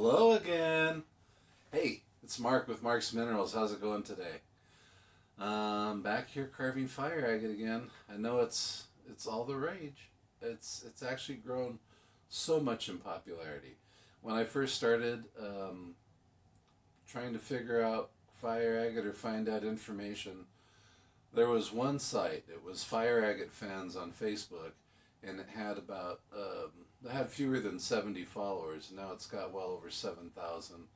Hello again. Hey, it's Mark with Mark's Minerals. How's it going today? Back here carving fire agate again. I know it's all the rage. It's actually grown so much in popularity. When I first started trying to figure out fire agate or find out information, there was one site. It was Fire Agate Fans on Facebook, and it had fewer than 70 followers. Now it's got well over 7,000.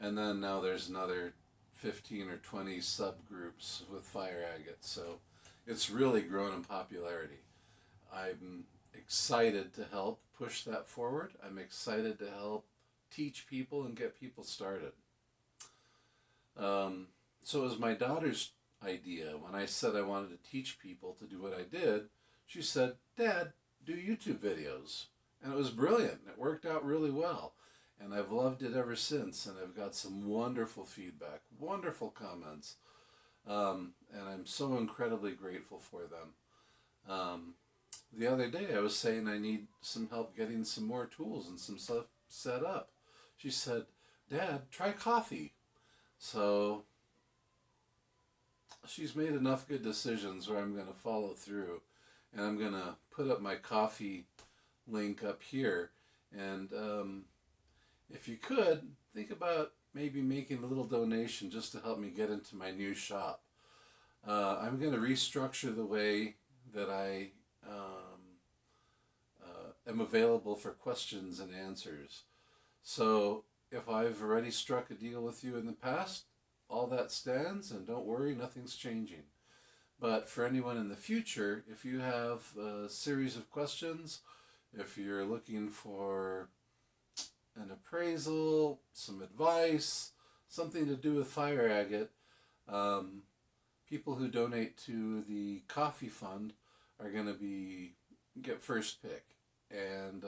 And then now there's another 15 or 20 subgroups with fire agate. So it's really grown in popularity. I'm excited to help push that forward. I'm excited to help teach people and get people started. So it was my daughter's idea. When I said I wanted to teach people to do what I did, she said, "Dad, do YouTube videos." And it was brilliant. It worked out really well. And I've loved it ever since. And I've got some wonderful feedback, wonderful comments. And I'm so incredibly grateful for them. The other day I was saying I need some help getting some more tools and some stuff set up. She said, "Dad, try coffee." So she's made enough good decisions where I'm going to follow through. And I'm going to put up my coffee link up here. And if you could, think about maybe making a little donation just to help me get into my new shop. I'm going to restructure the way that I am available for questions and answers. So if I've already struck a deal with you in the past, all that stands, and don't worry, nothing's changing. But for anyone in the future, if you have a series of questions, if you're looking for an appraisal, some advice, something to do with fire agate, people who donate to the coffee fund are going to get first pick. And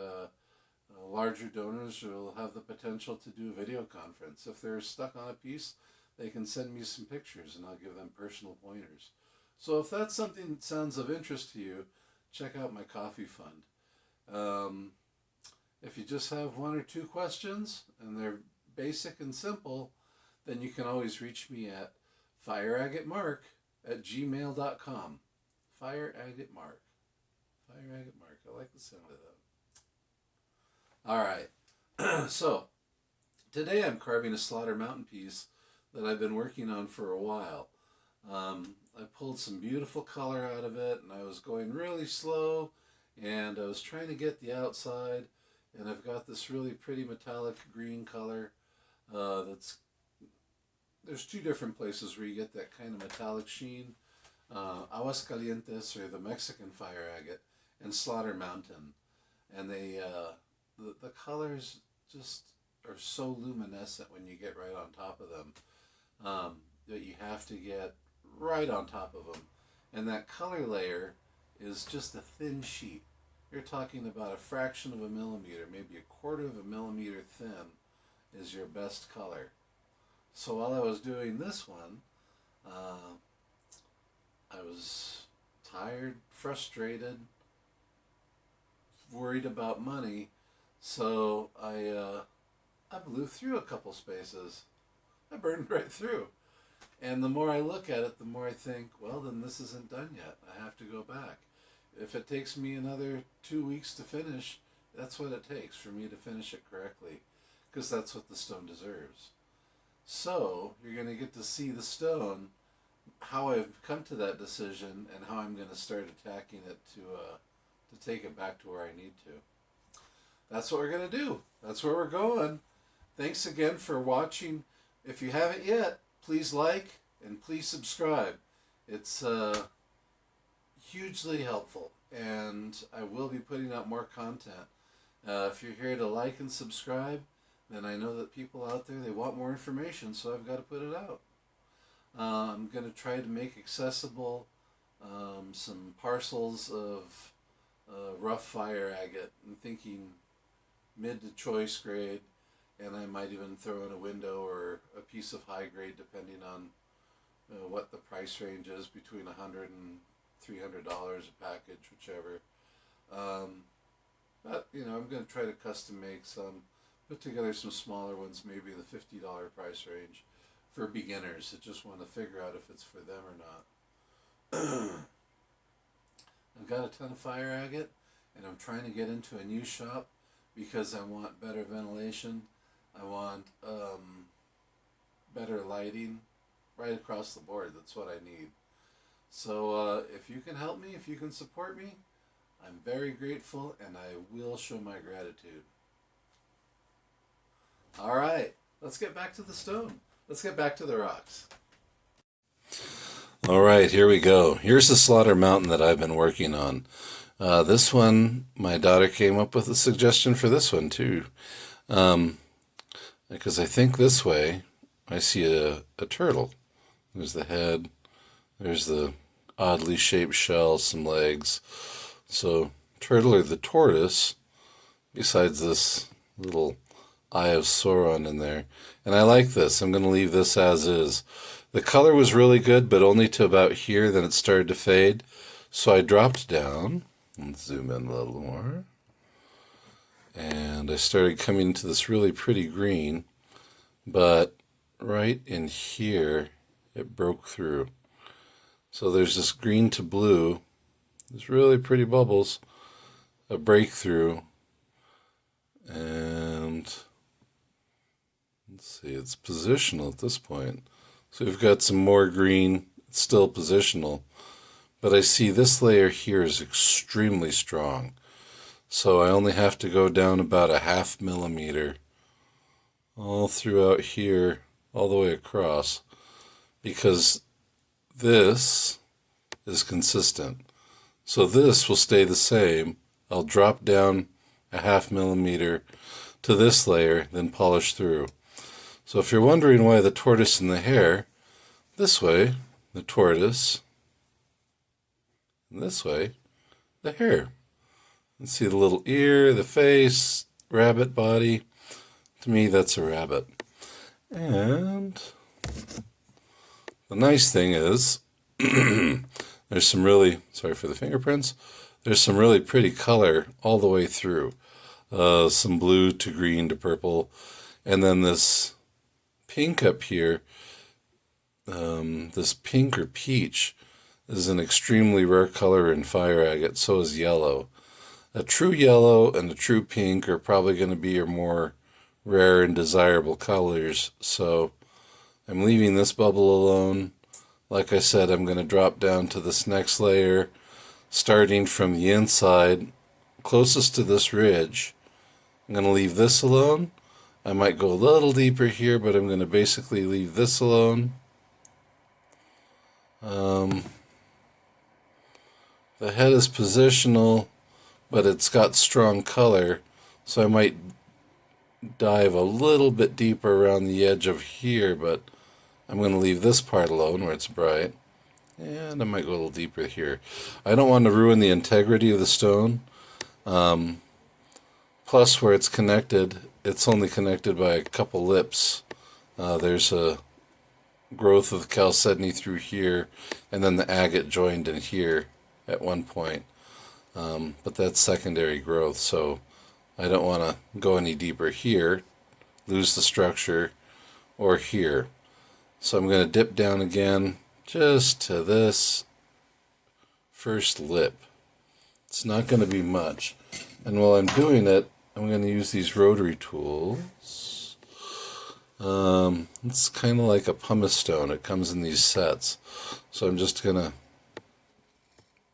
larger donors will have the potential to do a video conference. If they're stuck on a piece, they can send me some pictures and I'll give them personal pointers. So if that's something that sounds of interest to you, check out my coffee fund. If you just have one or two questions and they're basic and simple, then you can always reach me at fireagatemark@gmail.com. Fireagatemark. Fireagatemark. I like the sound of that. All right. So today I'm carving a Slaughter Mountain piece that I've been working on for a while. I pulled some beautiful color out of it, and I was going really slow, and I was trying to get the outside, and I've got this really pretty metallic green color. There's two different places where you get that kind of metallic sheen. Aguascalientes, or the Mexican fire agate, and Slaughter Mountain. And the colors just are so luminescent when you get right on top of them, that you have to get right on top of them. And that color layer is just a thin sheet. You're talking about a fraction of a millimeter, maybe a quarter of a millimeter thin is your best color. So while I was doing this one, I was tired, frustrated, worried about money, so I blew through a couple spaces. I burned right through. And the more I look at it, the more I think, well, then this isn't done yet. I have to go back. If it takes me another 2 weeks to finish, that's what it takes for me to finish it correctly, because that's what the stone deserves. So you're going to get to see the stone, how I've come to that decision, and how I'm going to start attacking it to take it back to where I need to. That's what we're going to do. That's where we're going. Thanks again for watching. If you haven't yet, please like and please subscribe. It's hugely helpful, and I will be putting out more content. If you're here to like and subscribe, then I know that people out there, they want more information, so I've got to put it out. I'm going to try to make accessible some parcels of rough fire agate. I'm thinking mid to choice grade, and I might even throw in a window or a piece of high grade, depending on what the price range is, between $100 and $300 a package, whichever. But I'm going to try to custom make some. put together some smaller ones, maybe the $50 price range, for beginners that just want to figure out if it's for them or not. I've got a ton of fire agate, and I'm trying to get into a new shop because I want better ventilation. I want better lighting right across the board. That's what I need. So if you can help me, if you can support me, I'm very grateful, and I will show my gratitude. All right, let's get back to the stone. Let's get back to the rocks. All right, here we go. Here's the Slaughter Mountain that I've been working on. This one, my daughter came up with a suggestion for this one too. Because I think this way, I see a turtle. There's the head. There's the oddly shaped shell, some legs. So, turtle or the tortoise, besides this little Eye of Sauron in there. And I like this. I'm going to leave this as is. The color was really good, but only to about here, then it started to fade. So I dropped down. Let's zoom in a little more. And I started coming to this really pretty green, but right in here, it broke through. So there's this green to blue, there's really pretty bubbles, a breakthrough, and let's see, it's positional at this point. So we've got some more green, it's still positional, but I see this layer here is extremely strong. So I only have to go down about a 0.5 millimeter all throughout here, all the way across, because this is consistent. So this will stay the same. I'll drop down a 0.5 millimeter to this layer, then polish through. So if you're wondering why the tortoise and the hare, this way, the tortoise, and this way, the hare. You see the little ear, the face, rabbit body. To me, that's a rabbit. And the nice thing is, there's some really, sorry for the fingerprints, there's some really pretty color all the way through. Some blue to green to purple. And then this pink up here, this pink or peach, is an extremely rare color in fire agate. So is yellow. A true yellow and a true pink are probably going to be your more rare and desirable colors. So I'm leaving this bubble alone. Like I said, I'm going to drop down to this next layer, starting from the inside, closest to this ridge. I'm going to leave this alone. I might go a little deeper here, but I'm going to basically leave this alone. The head is positional, but it's got strong color, so I might dive a little bit deeper around the edge of here, but I'm going to leave this part alone where it's bright, and I might go a little deeper here. I don't want to ruin the integrity of the stone. Plus, where it's connected, it's only connected by a couple lips. There's a growth of chalcedony through here, and then the agate joined in here at one point. But that's secondary growth, so I don't want to go any deeper here, lose the structure, or here. So I'm going to dip down again just to this first lip. It's not going to be much. And while I'm doing it, I'm going to use these rotary tools. It's kind of like a pumice stone. It comes in these sets. So I'm just going to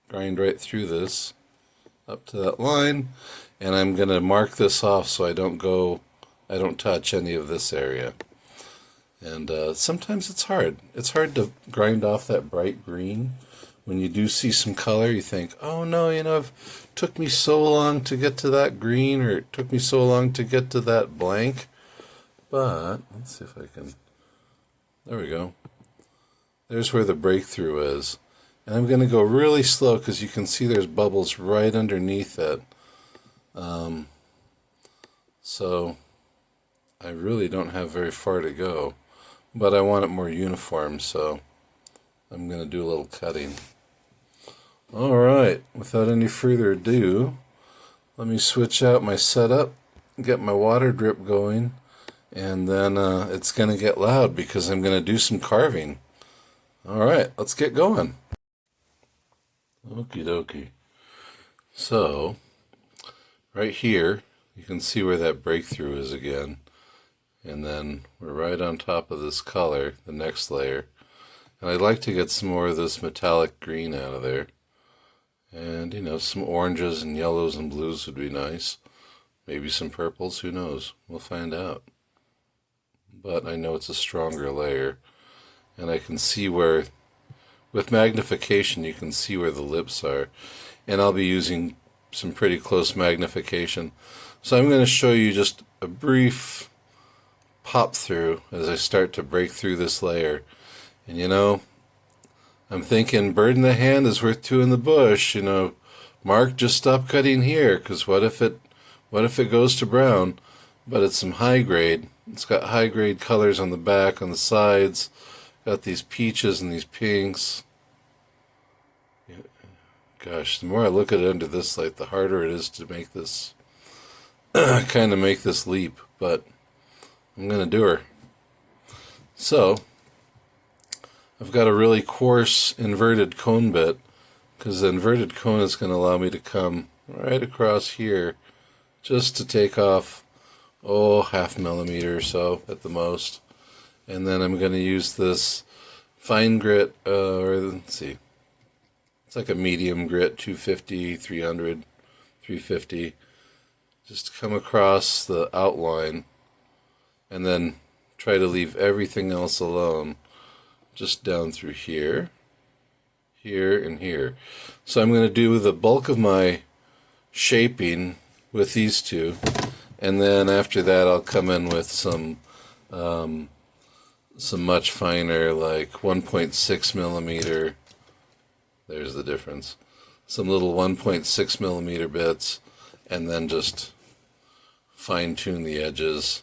grind right through this up to that line, and I'm going to mark this off so I don't touch any of this area. And sometimes it's hard. It's hard to grind off that bright green. When you do see some color, you think, oh no, it took me so long to get to that green, or it took me so long to get to that blank. But, let's see if I can, there we go. There's where the breakthrough is. And I'm going to go really slow because you can see there's bubbles right underneath it. So I really don't have very far to go, but I want it more uniform, so I'm going to do a little cutting. All right, without any further ado, let me switch out my setup, get my water drip going, and then it's going to get loud because I'm going to do some carving. All right, let's get going. Okie dokie. So, right here, you can see where that breakthrough is again. And then we're right on top of this color, the next layer. And I'd like to get some more of this metallic green out of there. And, you know, some oranges and yellows and blues would be nice. Maybe some purples, who knows? We'll find out. But I know it's a stronger layer. And I can see where, with magnification, you can see where the lips are. And I'll be using some pretty close magnification. So I'm going to show you just a brief pop through as I start to break through this layer. And you know, I'm thinking bird in the hand is worth two in the bush. You know, Mark, just stop cutting here, because what if it goes to brown? But it's some high grade. It's got high grade colors on the back, on the sides. Got these peaches and these pinks. Gosh, the more I look at it under this light, the harder it is to make this kind of make this leap. But I'm going to do her. So, I've got a really coarse inverted cone bit, because the inverted cone is going to allow me to come right across here just to take off, half millimeter or so at the most. And then I'm going to use this fine grit, let's see, it's like a medium grit, 250, 300, 350, just to come across the outline. And then try to leave everything else alone, just down through here, here, and here. So I'm going to do the bulk of my shaping with these two, and then after that I'll come in with some much finer, like 1.6 millimeter. There's the difference. Some little 1.6 millimeter bits, and then just fine tune the edges.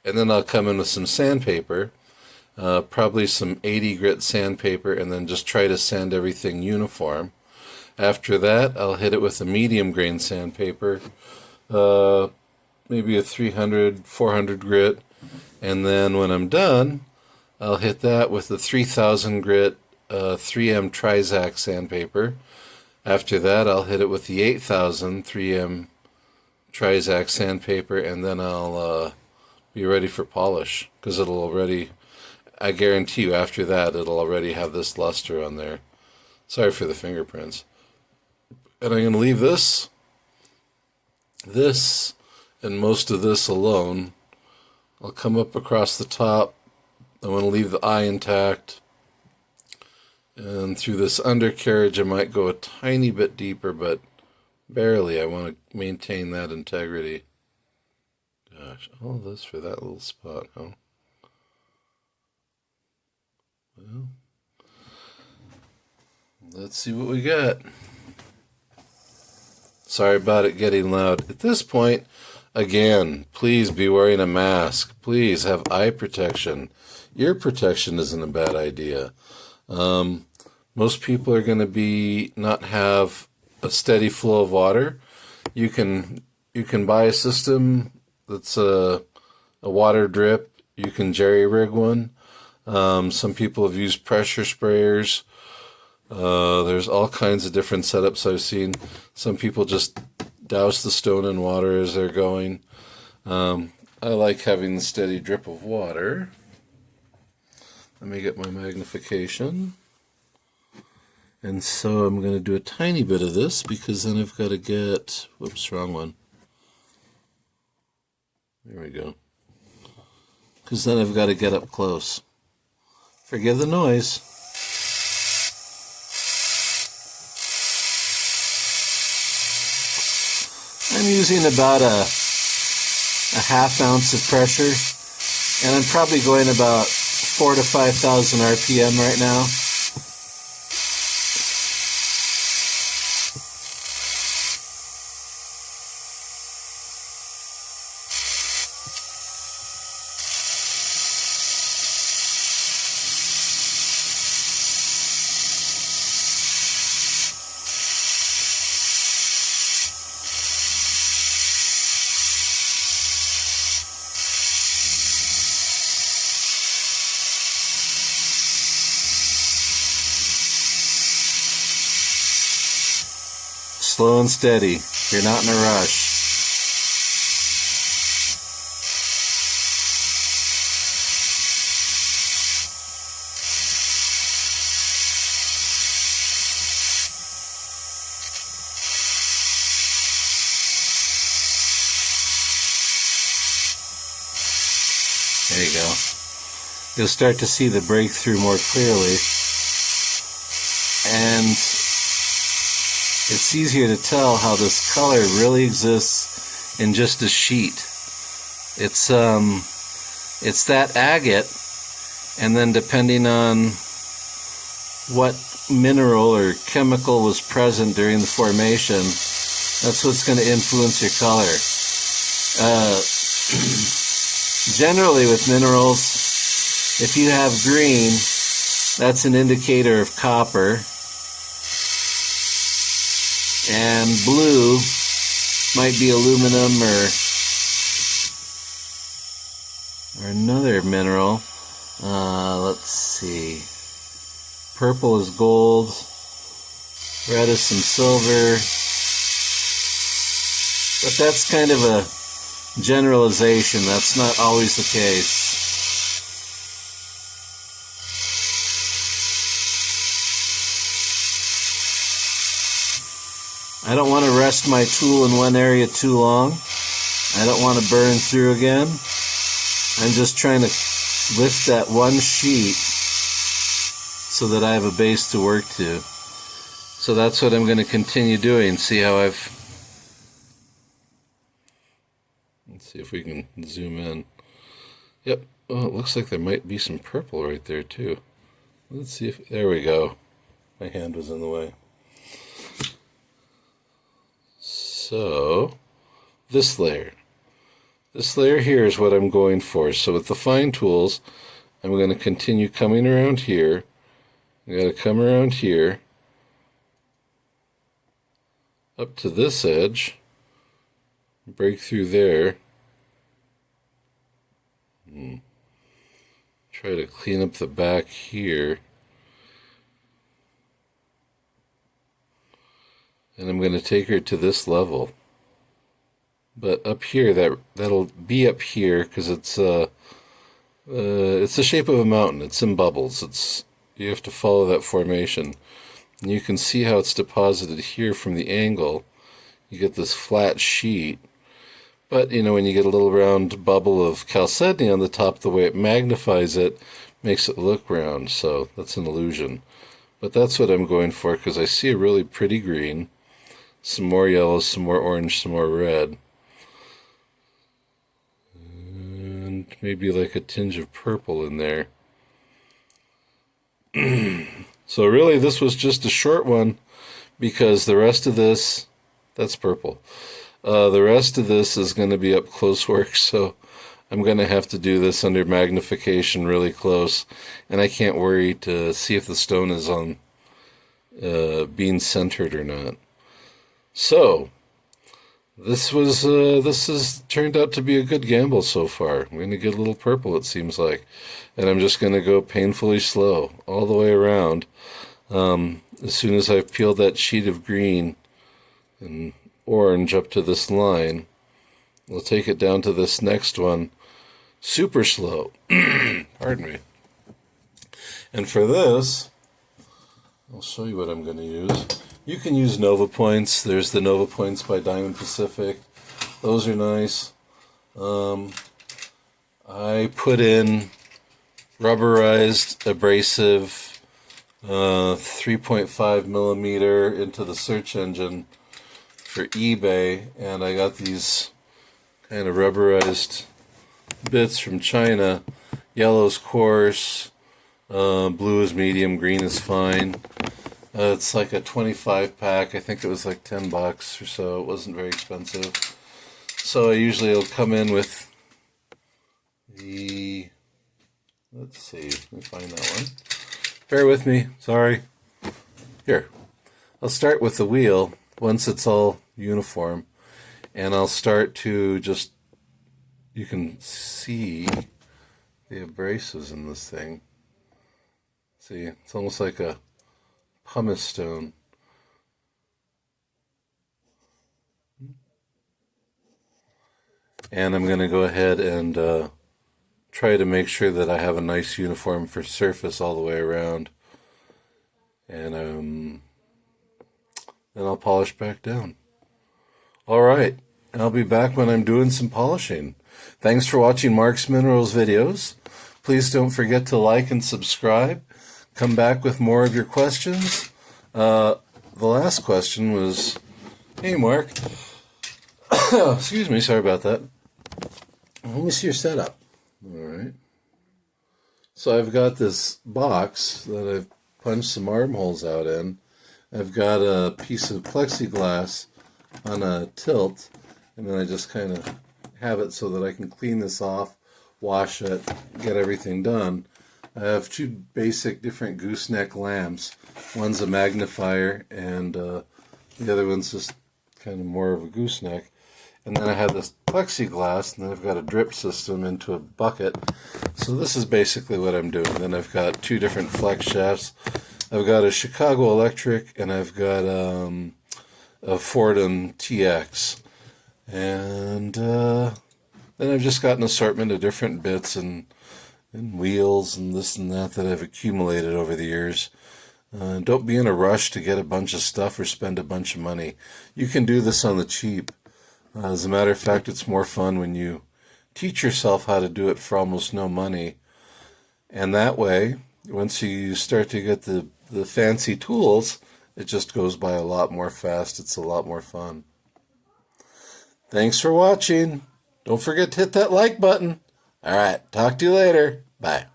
And then I'll come in with some sandpaper, probably some 80 grit sandpaper, and then just try to sand everything uniform. After that, I'll hit it with a medium grain sandpaper, maybe a 300, 400 grit, and then when I'm done, I'll hit that with a 3000 grit 3M Trizact sandpaper. After that, I'll hit it with the 8000 3M Trizact sandpaper, and then I'll be ready for polish, because it'll already, I guarantee you after that it'll already have this luster on there. Sorry for the fingerprints. And I'm going to leave this, and most of this alone. I'll come up across the top. I want to leave the eye intact. And through this undercarriage I might go a tiny bit deeper, but barely. I want to maintain that integrity. Gosh, all this for that little spot, huh? Well, let's see what we got. Sorry about it getting loud. At this point, again, please be wearing a mask. Please have eye protection. Ear protection isn't a bad idea. Most people are going to not have a steady flow of water. You can buy a system that's a water drip. You can jerry rig one. Some people have used pressure sprayers. There's all kinds of different setups I've seen. Some people just douse the stone in water as they're going. I like having the steady drip of water. Let me get my magnification. And so I'm going to do a tiny bit of this, because then I've got to get, whoops, wrong one. There we go. Because then I've got to get up close. Forgive the noise. I'm using about a half ounce of pressure, and I'm probably going about 4,000 to 5,000 RPM right now. slow and steady. You're not in a rush. There you go. You'll start to see the breakthrough more clearly. And it's easier to tell how this color really exists in just a sheet. It's that agate, and then depending on what mineral or chemical was present during the formation, that's what's going to influence your color. Generally with minerals, if you have green, that's an indicator of copper. And blue might be aluminum or another mineral. Let's see. Purple is gold. Red is some silver. But that's kind of a generalization. That's not always the case. I don't want to rest my tool in one area too long. I don't want to burn through again. I'm just trying to lift that one sheet so that I have a base to work to. So that's what I'm going to continue doing. See how let's see if we can zoom in. Yep. Oh, it looks like there might be some purple right there too. Let's see if, there we go. My hand was in the way. So, this layer here is what I'm going for. So with the fine tools, I'm going to continue coming around here. I'm going to come around here, up to this edge, break through there. Try to clean up the back here. And I'm going to take her to this level. But up here, that'll be up here because it's the shape of a mountain. It's in bubbles. You have to follow that formation. And you can see how it's deposited here from the angle. You get this flat sheet. But, you know, when you get a little round bubble of chalcedony on the top, the way it magnifies it makes it look round. So that's an illusion. But that's what I'm going for because I see a really pretty green. Some more yellow, some more orange, some more red. And maybe like a tinge of purple in there. So really this was just a short one because the rest of this, that's purple. The rest of this is going to be up close work, so I'm going to have to do this under magnification really close. And I can't worry to see if the stone is on being centered or not. So, this has turned out to be a good gamble so far. I'm going to get a little purple, it seems like. And I'm just going to go painfully slow all the way around. As soon as I've peeled that sheet of green and orange up to this line, we'll take it down to this next one super slow. Pardon me. And for this, I'll show you what I'm going to use. You can use Nova Points. There's the Nova Points by Diamond Pacific. Those are nice. I put in rubberized abrasive 3.5 millimeter into the search engine for eBay, and I got these kind of rubberized bits from China. Yellow's coarse, blue is medium, green is fine. It's like a 25 pack. I think it was like $10 or so. It wasn't very expensive. So I usually will come in with the, let's see, let me find that one. Bear with me, sorry. Here, I'll start with the wheel once it's all uniform. And I'll start to just, you can see the abrasives in this thing. See, it's almost like a pumice stone. And I'm going to go ahead and try to make sure that I have a nice uniform for surface all the way around. And then I'll polish back down. All right, I'll be back when I'm doing some polishing. Thanks for watching Mark's Minerals videos. Please don't forget to like and subscribe. Come back with more of your questions. The last question was, hey Mark, excuse me, sorry about that. Let me see your setup. All right. So I've got this box that I've punched some armholes out in. I've got a piece of plexiglass on a tilt, and then I just kind of have it so that I can clean this off, wash it, get everything done. I have two basic different gooseneck lamps. One's a magnifier, and the other one's just kind of more of a gooseneck. And then I have this plexiglass, and then I've got a drip system into a bucket. So this is basically what I'm doing. Then I've got two different flex shafts. I've got a Chicago Electric, and I've got a Fordham TX. And then I've just got an assortment of different bits and wheels and this and that I've accumulated over the years. Don't be in a rush to get a bunch of stuff or spend a bunch of money. You can do this on the cheap. As a matter of fact, it's more fun when you teach yourself how to do it for almost no money. And that way, once you start to get the fancy tools, it just goes by a lot more fast. It's a lot more fun. Thanks for watching. Don't forget to hit that like button. All right, talk to you later. Bye.